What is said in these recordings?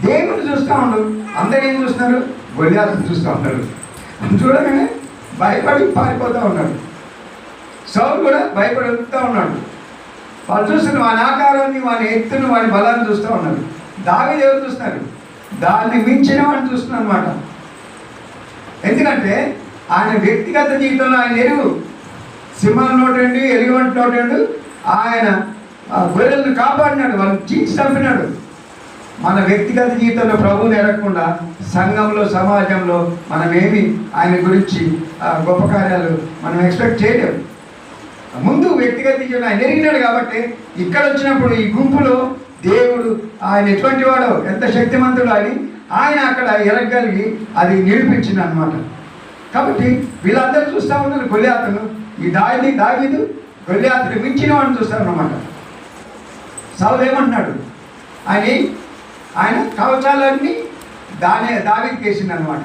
దేవుని చూస్తూ ఉండు. అందరూ ఏం చూస్తున్నారు? గొల్లియాతును చూస్తూ ఉన్నారు. చూడగానే భయపడి పారిపోతూ ఉన్నాడు. సౌలు కూడా భయపడుతూ ఉన్నాడు. వాళ్ళు చూస్తున్నారు వాని ఆకారాన్ని, వాని ఎత్తును, వాని బలాన్ని చూస్తూ ఉన్నారు. దావీదు ఎవరు చూస్తున్నారు? దాన్ని మించిన వాడిని చూస్తున్నారు అనమాట. ఎందుకంటే ఆయన వ్యక్తిగత జీవితంలో ఆయన ఎరుగు, సింహం నోటండి, ఎలుగుబంటి నోటండు, ఆయన గొర్రెలను కాపాడినాడు, వాళ్ళని చీల్చి చంపినాడు. మన వ్యక్తిగత జీవితంలో ప్రభువుని ఎరగకుండా సంఘంలో, సమాజంలో మనమేమి ఆయన గురించి గొప్ప కార్యాలు మనం ఎక్స్పెక్ట్ చేయలేము. ముందు వ్యక్తిగత జీవితంలో ఆయన ఎరిగినాడు కాబట్టి ఇక్కడ వచ్చినప్పుడు ఈ గుంపులో దేవుడు ఆయన ఎటువంటి వాడో, ఎంత శక్తిమంతుడో అని ఆయన అక్కడ ఎరగలిగి అది నిరూపించింది అనమాట. కాబట్టి వీళ్ళందరూ చూస్తూ ఉన్నారు గొల్లియాతును. ఈ దావీదు గొల్లియాతును మించిన వాడిని చూస్తారు అన్నమాట. సౌలు ఏమంటున్నాడు? ఆయన కవచాలన్నీ దావీదుకి వేసింది అనమాట.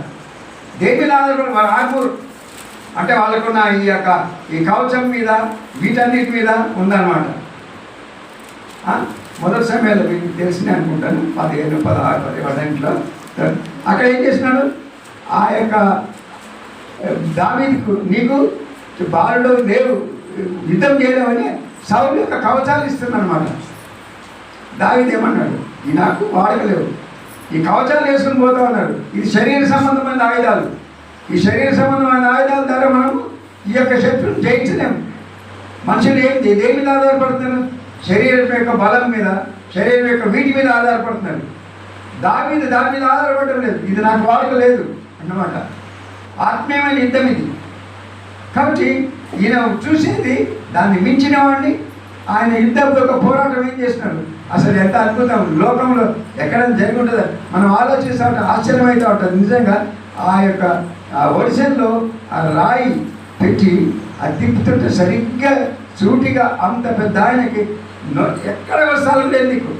దేని మీద ఆధారపడి వాళ్ళ ఆర్మూర్ అంటే వాళ్ళకున్న ఈ కవచం మీద, వీటన్నిటి మీద ఉందన్నమాట. మొదటి సమయంలో మీకు తెలిసింది అనుకుంటాను, 15, 16, 17 అక్కడ ఏం చేసినాడు? ఆ యొక్క దావీదుకు, నీకు బాలుడు లేవు, యుద్ధం చేయలేమని సౌలు యొక్క కవచాలు ఇస్తుందన్నమాట. దావీదు ఏమన్నాడు? ఈ నాకు వాడకలేవు, ఈ కవచాలు వేసుకుని పోతా ఉన్నాడు. ఇది శరీర సంబంధమైన ఆయుధాలు. ఈ శరీర సంబంధమైన ఆయుధాల ద్వారా మనము ఈ యొక్క శత్రువును జయించలేము. మనుషులు దేని మీద ఆధారపడుతున్నారు? శరీరం యొక్క బలం మీద, శరీరం యొక్క వీటి మీద ఆధారపడుతున్నారు. దావీదు దాని మీద ఆధారపడడం లేదు. ఇది నాకు వాడక లేదు అన్నమాట. ఆత్మీయమైన యుద్ధం ఇది. కాబట్టి ఈయన చూసేది దాన్ని మించిన వాడిని. ఆయన యుద్ధంలో ఒక పోరాటం ఏం చేస్తున్నాడు? అసలు ఎంత అద్భుతం! లోకంలో ఎక్కడైనా జరిగి ఉంటుందా? మనం ఆలోచిస్తూ ఉంటాం, ఆశ్చర్యమవుతూ ఉంటుంది. నిజంగా ఆ యొక్క ఒడిశల్లో ఆ రాయి పెట్టి అది తిప్పుతుంటే సరిగ్గా సూటిగా అంత పెద్ద ఆయనకి ఎక్కడ స్థలం లేదు నీకు.